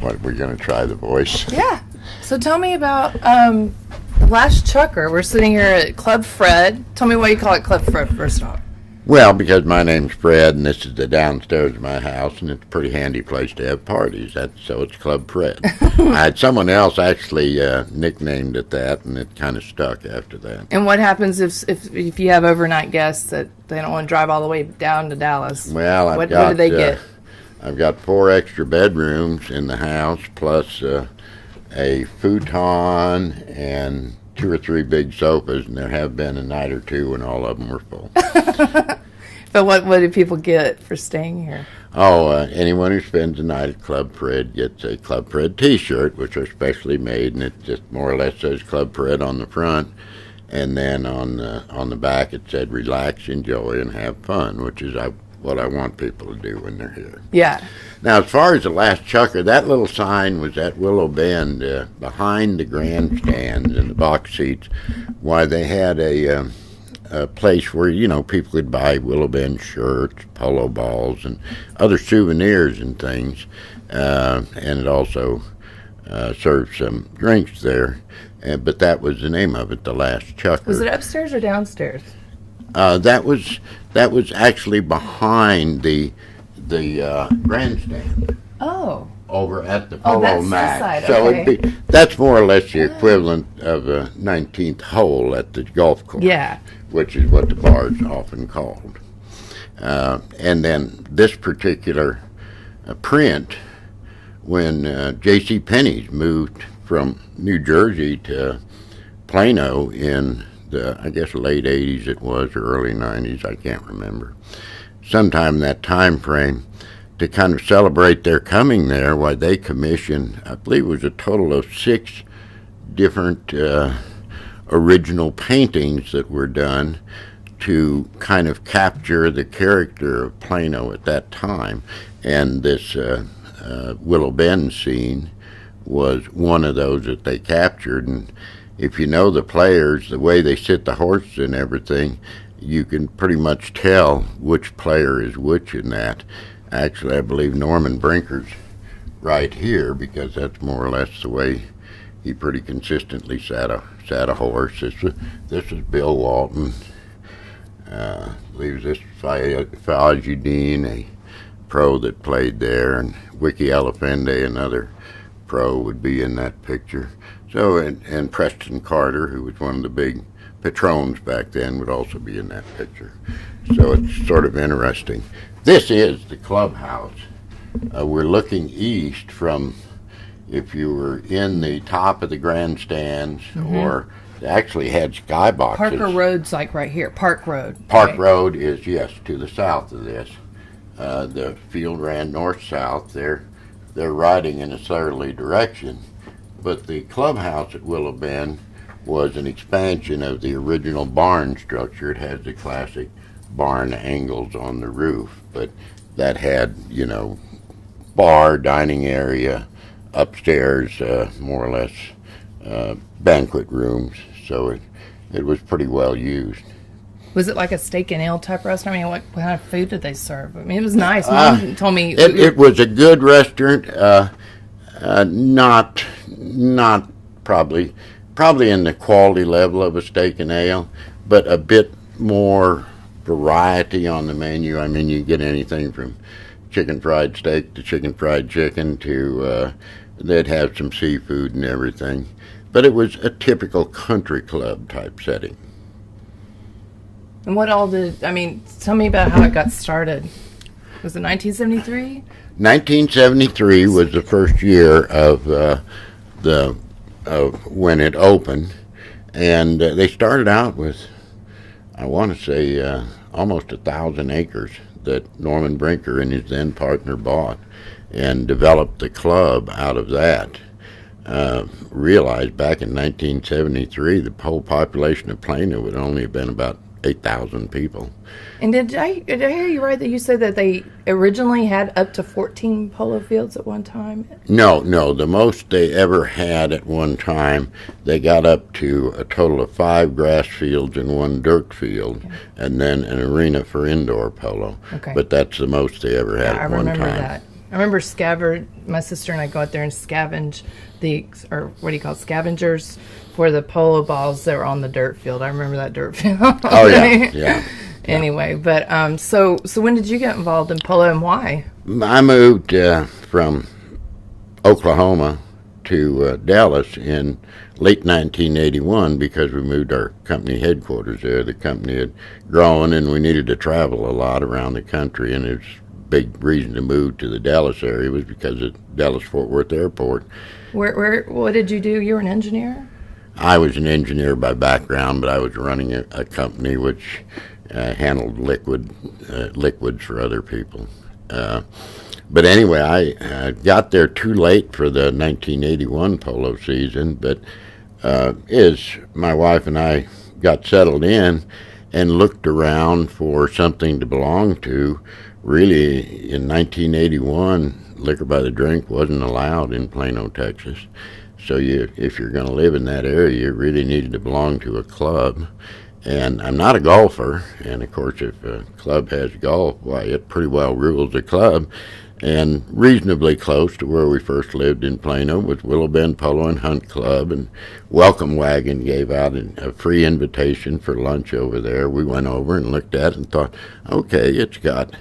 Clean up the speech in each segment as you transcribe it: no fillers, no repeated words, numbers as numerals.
What, we're going to try the voice? Yeah. So tell me about the last chucker. We're sitting here at Club Fred. Tell me why you call it Club Fred first off. Well, because my name's Fred, and this is the downstairs of my house, and it's a pretty handy place to have parties. So it's Club Fred. I had someone else actually nicknamed it that, and it kind of stuck after that. And what happens if you have overnight guests that they don't want to drive all the way down to Dallas? Well, what do they get? I've got 4 extra bedrooms in the house, plus a futon and 2 or 3 big sofas, and there have been a night or two when all of them were full. But what do people get for staying here? Oh, anyone who spends the night at Club Fred gets a Club Fred T-shirt, which are specially made, and it just more or less says Club Fred on the front, and then on the back it said "Relax, enjoy, and have fun," which is what I want people to do when they're here. Yeah. Now, as far as the last chucker, that little sign was at Willow Bend, behind the grandstands and the box seats. Why, they had a place where, people could buy Willow Bend shirts, polo balls, and other souvenirs and things. And it also served some drinks there. But that was the name of it, the last chucker. Was it upstairs or downstairs? That was actually behind the grandstand. Oh. Over at the Polo that's match. this side. So Okay. that's more or less the equivalent of a 19th hole at the golf course. Yeah. Which is what the bar is often called. And then this particular print, when J.C. Penney's moved from New Jersey to Plano in the, I guess, late 80s it was, or early 90s, I can't remember. Sometime in that time frame, to kind of celebrate their coming there, why they commissioned, I believe it was a total of 6 different original paintings that were done to kind of capture the character of Plano at that time. And this Willow Bend scene was one of those that they captured. And if you know the players, the way they sit the horses and everything, you can pretty much tell which player is which in that. Actually, I believe Norman Brinker's right here, because that's more or less the way he pretty consistently sat a horse. This was Bill Walton. I believe this Fajudeen, a pro that played there, and Wiki Elefende, another pro, would be in that picture. So, and Preston Carter, who was one of the big patrons back then, would also be in that picture. So it's sort of interesting. This is the clubhouse. We're looking east from, if you were in the top of the grandstands, or they actually had skyboxes. Parker Road's like right here. Park Road. Park Road is, yes, to the south of this. The field ran north-south. They're riding in a southerly direction. But the clubhouse at Willow Bend was an expansion of the original barn structure. It has the classic barn angles on the roof, but that had, bar, dining area, upstairs, more or less banquet rooms. So it was pretty well used. Was it like a steak and ale type restaurant? I mean, what kind of food did they serve? I mean, it was nice. Mom told me it was a good restaurant. Not probably in the quality level of a steak and ale, but a bit more variety on the menu. I mean, you get anything from chicken fried steak to chicken fried chicken to they'd have some seafood and everything. But it was a typical country club type setting. And what all tell me about how it got started. Was it 1973? 1973 was the first year of when it opened, and they started out with, I want to say, almost 1,000 acres that Norman Brinker and his then partner bought, and developed the club out of that. Realized back in 1973 the whole population of Plano would only have been about 8,000 people. And did I hear you right that you said that they originally had up to 14 polo fields at one time? No, the most they ever had at one time, they got up to a total of 5 grass fields and 1 dirt field, okay, and then an arena for indoor polo. Okay. But that's the most they ever had at one time. I remember that. I remember my sister and I go out there and scavenge or what do you call it, scavengers for the polo balls that were on the dirt field. I remember that dirt field. Oh, yeah. Anyway, but so when did you get involved in polo and why? I moved from Oklahoma to Dallas in late 1981 because we moved our company headquarters there. The company had grown and we needed to travel a lot around the country, and it's big reason to move to the Dallas area was because of Dallas-Fort Worth Airport. What did you do? You were an engineer? I was an engineer by background, but I was running a company which handled liquids for other people. But anyway, I got there too late for the 1981 polo season, but as my wife and I got settled in and looked around for something to belong to, really in 1981, liquor by the drink wasn't allowed in Plano, Texas. So if you're going to live in that area, you really needed to belong to a club. And I'm not a golfer, and of course if a club has golf, why, it pretty well rules the club. And reasonably close to where we first lived in Plano was Willow Bend Polo and Hunt Club, and Welcome Wagon gave out a free invitation for lunch over there. We went over and looked at it and thought, okay, it's got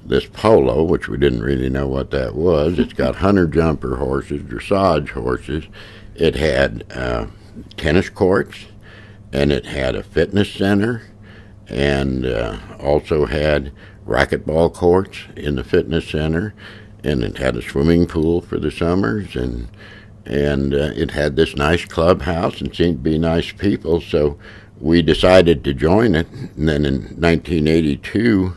this polo, which we didn't really know what that was. It's got hunter jumper horses, dressage horses. It had tennis courts, and it had a fitness center, and also had racquetball courts in the fitness center, and it had a swimming pool for the summers, and it had this nice clubhouse and seemed to be nice people. So we decided to join it. And then in 1982,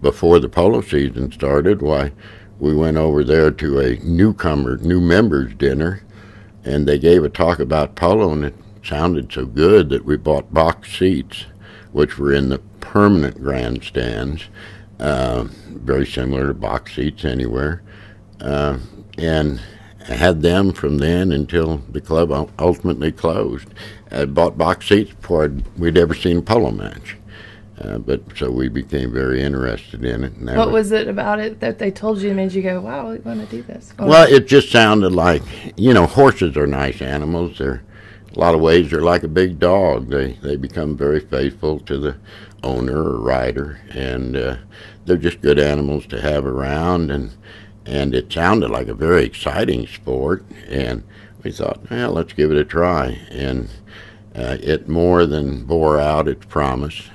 before the polo season started, we went over there to a new members dinner, and they gave a talk about polo, and it sounded so good that we bought box seats, which were in the permanent grandstands, very similar to box seats anywhere, and had them from then until the club ultimately closed. I bought box seats before we'd ever seen a polo match. But so we became very interested in it. And what was it about it that they told you and made you go, wow, we want to do this? Well, it just sounded like, horses are nice animals. They're, a lot of ways, they're like a big dog. They become very faithful to the owner or rider, and they're just good animals to have around. And it sounded like a very exciting sport, and we thought, well, let's give it a try. And it more than bore out its promise.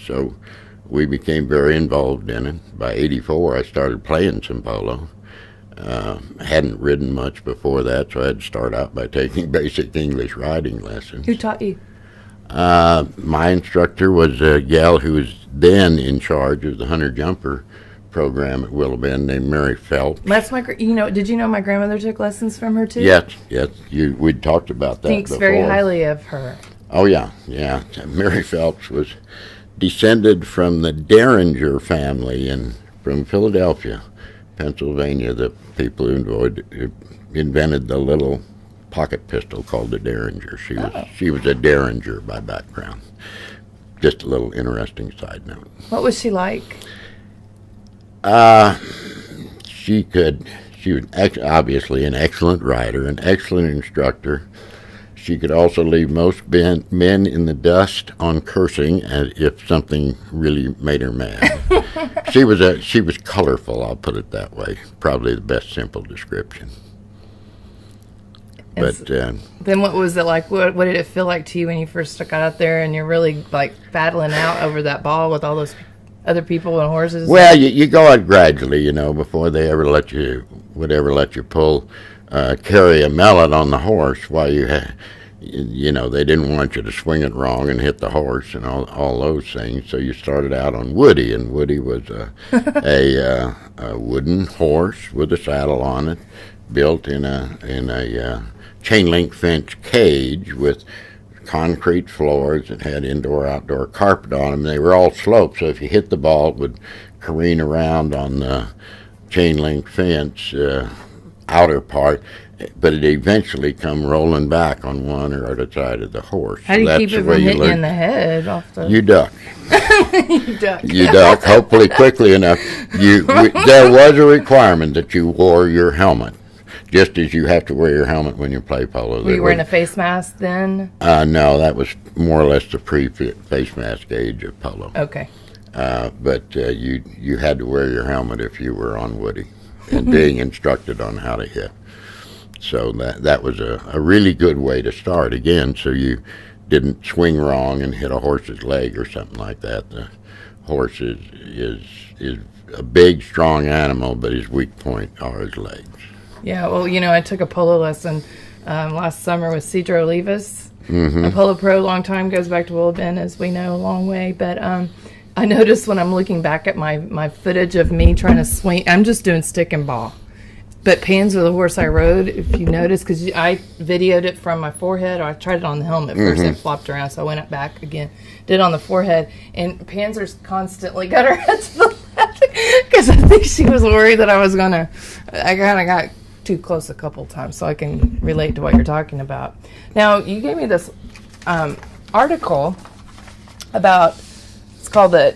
So we became very involved in it. By 84, I started playing some polo. I hadn't ridden much before that, so I had to start out by taking basic English riding lessons. Who taught you? My instructor was a gal who was then in charge of the hunter jumper program at Willow Bend, named Mary Phelps. That's did you know my grandmother took lessons from her too? Yes. We'd talked about that Thinks before. very highly of her. Oh, yeah. Mary Phelps was descended from the Derringer family from Philadelphia, Pennsylvania, the people who invented the little pocket pistol called the Derringer. She was a Derringer by background. Just a little interesting side note. What was she like? She was obviously an excellent rider, an excellent instructor. She could also leave most men in the dust on cursing if something really made her mad. She was colorful, I'll put it that way. Probably the best simple description. But then what was it like? What did it feel like to you when you first got out there and you're really like battling out over that ball with all those other people and horses? Well, you go out gradually, before they would ever let you pull. Carry a mallet on the horse while they didn't want you to swing it wrong and hit the horse and all those things. So you started out on Woody, and Woody was a wooden horse with a saddle on it, built in a chain link fence cage with concrete floors that had indoor-outdoor carpet on them. They were all sloped, so if you hit the ball, it would careen around on the chain link fence outer part, but it eventually come rolling back on one or other side of the horse. How do you keep it from hitting you in the head? You duck. You duck. You duck, hopefully quickly enough. There was a requirement that you wore your helmet, just as you have to wear your helmet when you play polo. Were you wearing a face mask then? No, that was more or less the pre-face mask age of polo. Okay. But you had to wear your helmet if you were on Woody and being instructed on how to hit. So that was a really good way to start, again, so you didn't swing wrong and hit a horse's leg or something like that. The horse is a big, strong animal, but his weak point are his legs. Yeah, well, I took a polo lesson last summer with Cedro Levis. A polo pro, long time, goes back to Willow Bend, as we know, a long way. But I noticed when I'm looking back at my footage of me trying to swing, I'm just doing stick and ball. But Pans were the horse I rode, if you notice, because I videoed it from my forehead. Or I tried it on the helmet first, and it flopped around, so I went up back again, did it on the forehead, and Panzer's constantly got her head to the left, because I think she was worried that I kind of got too close a couple times, so I can relate to what you're talking about. Now, you gave me this article about, it's called the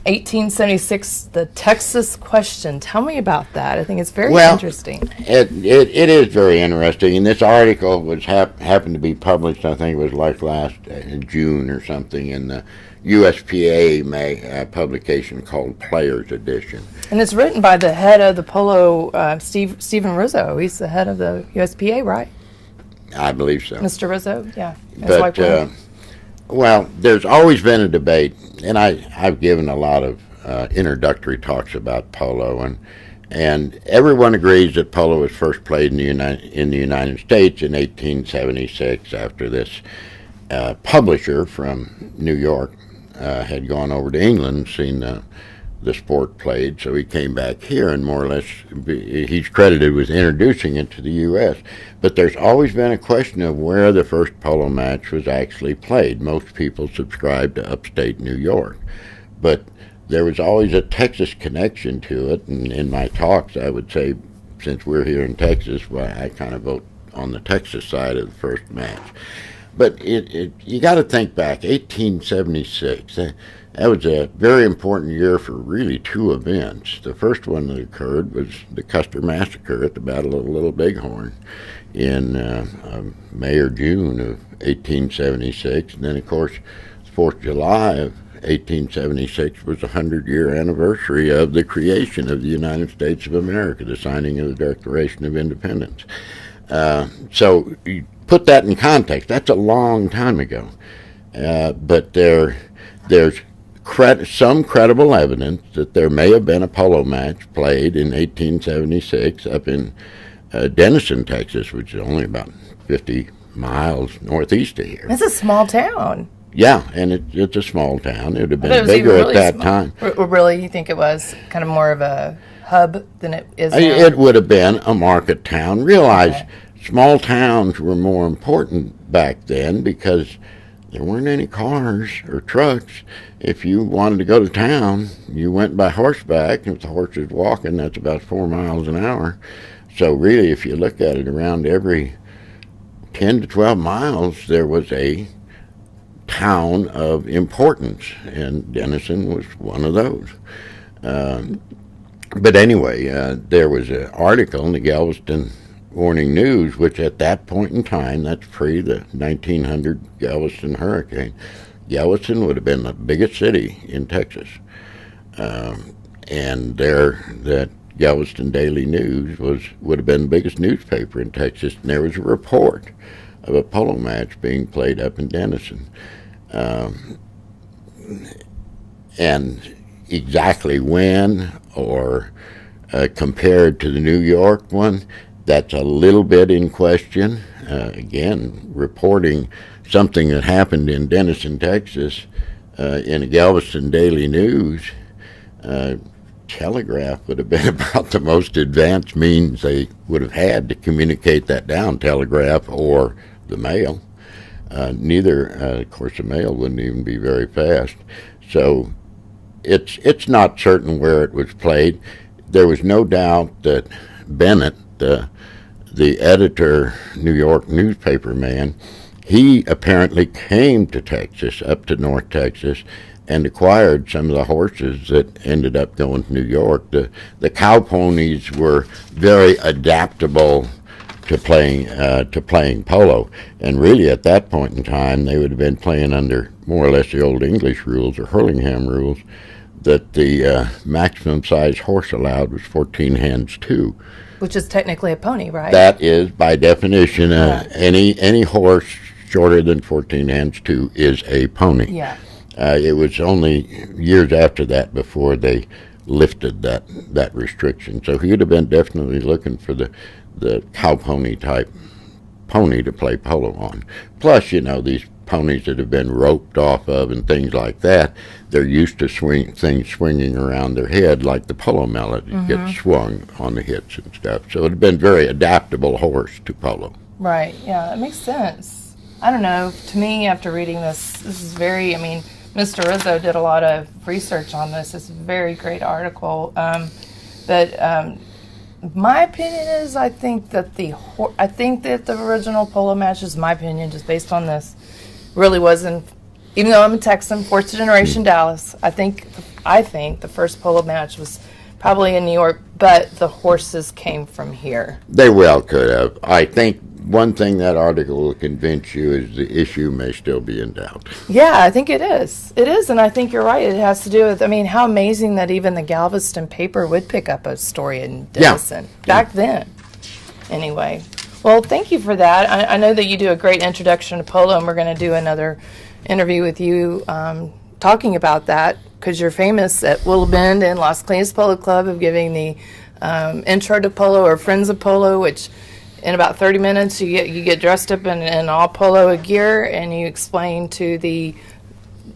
1876, the Texas Question. Tell me about that. I think it's very interesting. It is very interesting, and this article was happened to be published, I think it was like last in June or something, in the USPA publication called Players Edition. And it's written by the head of the polo, Stephen Rizzo. He's the head of the USPA, right? I believe so. Mr. Rizzo, yeah. But, well, there's always been a debate, and I've given a lot of introductory talks about polo, and everyone agrees that polo was first played in the United States in 1876 after this publisher from New York had gone over to England and seen the sport played, so he came back here and more or less he's credited with introducing it to the U.S. But there's always been a question of where the first polo match was actually played. Most people subscribe to upstate New York, but there was always a Texas connection to it, and in my talks I would say, since we're here in Texas, well, I kind of vote on the Texas side of the first match. But you got to think back, 1876, that was a very important year for really two events. The first one that occurred was the Custer Massacre at the Battle of Little Bighorn in May or June of 1876. And then, of course, the 4th of July of 1876 was the 100-year anniversary of the creation of the United States of America, the signing of the Declaration of Independence. So you put that in context. That's a long time ago. But there's some credible evidence that there may have been a polo match played in 1876 up in Denison, Texas, which is only about 50 miles northeast of here. It's a small town. Yeah, and it's a small town. It would have been bigger at that time. Or really, you think it was kind of more of a hub than it is now? It would have been a market town. Realize small towns were more important back then because there weren't any cars or trucks. If you wanted to go to town, you went by horseback, and if the horse was walking, that's about 4 miles an hour. So really, if you look at it, around every 10 to 12 miles, there was a town of importance, and Denison was one of those. But anyway, there was an article in the Galveston Morning News, which at that point in time, that's pre the 1900 Galveston hurricane, Galveston would have been the biggest city in Texas. And that Galveston Daily News would have been the biggest newspaper in Texas, and there was a report of a polo match being played up in Denison. And exactly when or compared to the New York one, that's a little bit in question. Again, reporting something that happened in Denison, Texas, in a Galveston Daily News, telegraph would have been about the most advanced means they would have had to communicate that down, telegraph or the mail. Neither, of course, the mail wouldn't even be very fast. So it's not certain where it was played. There was no doubt that Bennett, the the editor, New York newspaper man, he apparently came to Texas, up to North Texas, and acquired some of the horses that ended up going to New York. The cow ponies were very adaptable to playing polo, and really at that point in time they would have been playing under more or less the old English rules or Hurlingham rules, that the maximum size horse allowed was 14 hands 2. Which is technically a pony, right? That is, by definition, any horse shorter than 14 hands 2 is a pony. Yeah. It was only years after that before they lifted that restriction. So he would have been definitely looking for the cow pony type pony to play polo on. Plus, these ponies that have been roped off of and things like that, they're used to things swinging around their head like the polo mallet gets swung on the hips and stuff. So it would have been very adaptable horse to polo. Right. Yeah, that makes sense. I don't know. To me, after reading this is very, Mr. Rizzo did a lot of research on this. It's a very great article. But my opinion is I think that the original polo matches, my opinion, just based on this, really wasn't, even though I'm a Texan, fourth generation Dallas, I think the first polo match was probably in New York, but the horses came from here. They well could have. I think one thing that article will convince you is the issue may still be in doubt. Yeah, I think it is. It is, and I think you're right. It has to do with, how amazing that even the Galveston paper would pick up a story in Denison back then. Anyway, well, thank you for that. I know that you do a great introduction to polo, and we're going to do another interview with you talking about that, because you're famous at Willow Bend and Las Colinas Polo Club of giving the intro to polo or Friends of Polo, which in about 30 minutes you get dressed up in all polo gear, and you explain to the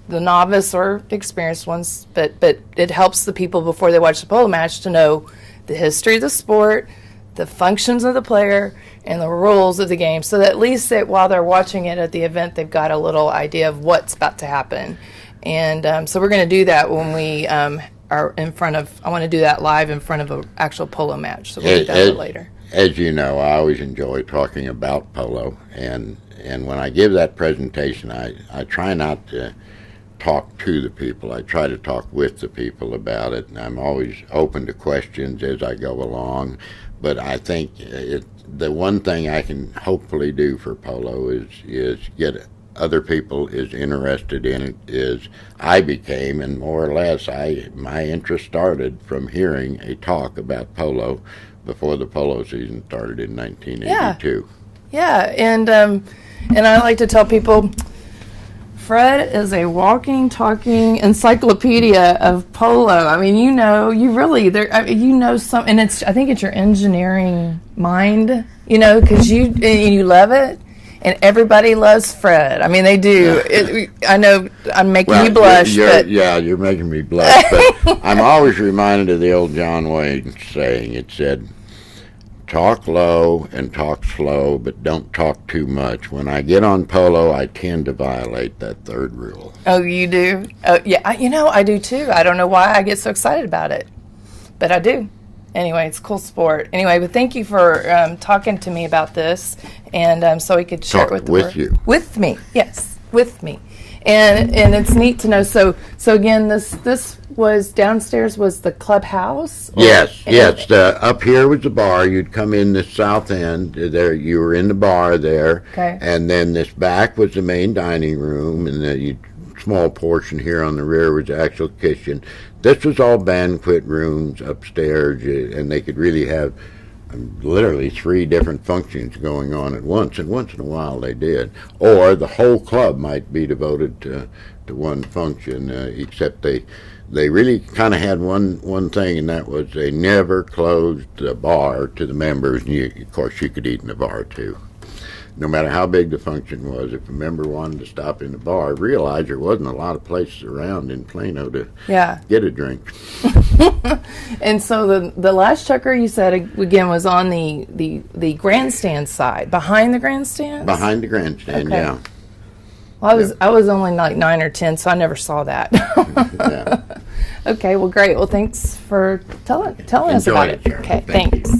novice or experienced ones, but it helps the people before they watch the polo match to know the history of the sport, the functions of the player, and the rules of the game, so that at least while they're watching it at the event, they've got a little idea of what's about to happen. And so we're going to do that when we are in front of, I want to do that live in front of an actual polo match, so we'll do that a little later. As you know, I always enjoy talking about polo, and when I give that presentation, I try not to talk to the people. I try to talk with the people about it, and I'm always open to questions as I go along. But I think the one thing I can hopefully do for polo is get other people as interested in it as I became, and more or less my interest started from hearing a talk about polo before the polo season started in 1982. Yeah, and I like to tell people, Fred is a walking, talking encyclopedia of polo. You really, some, and I think it's your engineering mind, because you love it, and everybody loves Fred. They do. I know I'm making you blush. You're making me blush, but I'm always reminded of the old John Wayne saying. It said, talk low and talk slow, but don't talk too much. When I get on polo, I tend to violate that third rule. Oh, you do? Yeah, I do too. I don't know why I get so excited about it, but I do. Anyway, it's a cool sport. Anyway, but thank you for talking to me about this, and so we could share it with the world. With me, yes, with me. And it's neat to know. So again, this was downstairs was the clubhouse? Yes. Up here was the bar. You'd come in the south end. There, you were in the bar there. Okay. And then this back was the main dining room, and the small portion here on the rear was the actual kitchen. This was all banquet rooms upstairs, and they could really have literally 3 different functions going on at once, and once in a while they did. Or the whole club might be devoted to one function, except they really kind of had one thing, and that was they never closed the bar to the members, and of course you could eat in the bar too. No matter how big the function was, if a member wanted to stop in the bar, realize there wasn't a lot of places around in Plano to get a drink. And so the last checker you said again was on the grandstand side, behind the grandstand. Behind the grandstand, okay. Yeah. Well, I was only like 9 or 10, so I never saw that. Yeah. Okay, well, great. Well, thanks for telling us about it. Okay, thanks.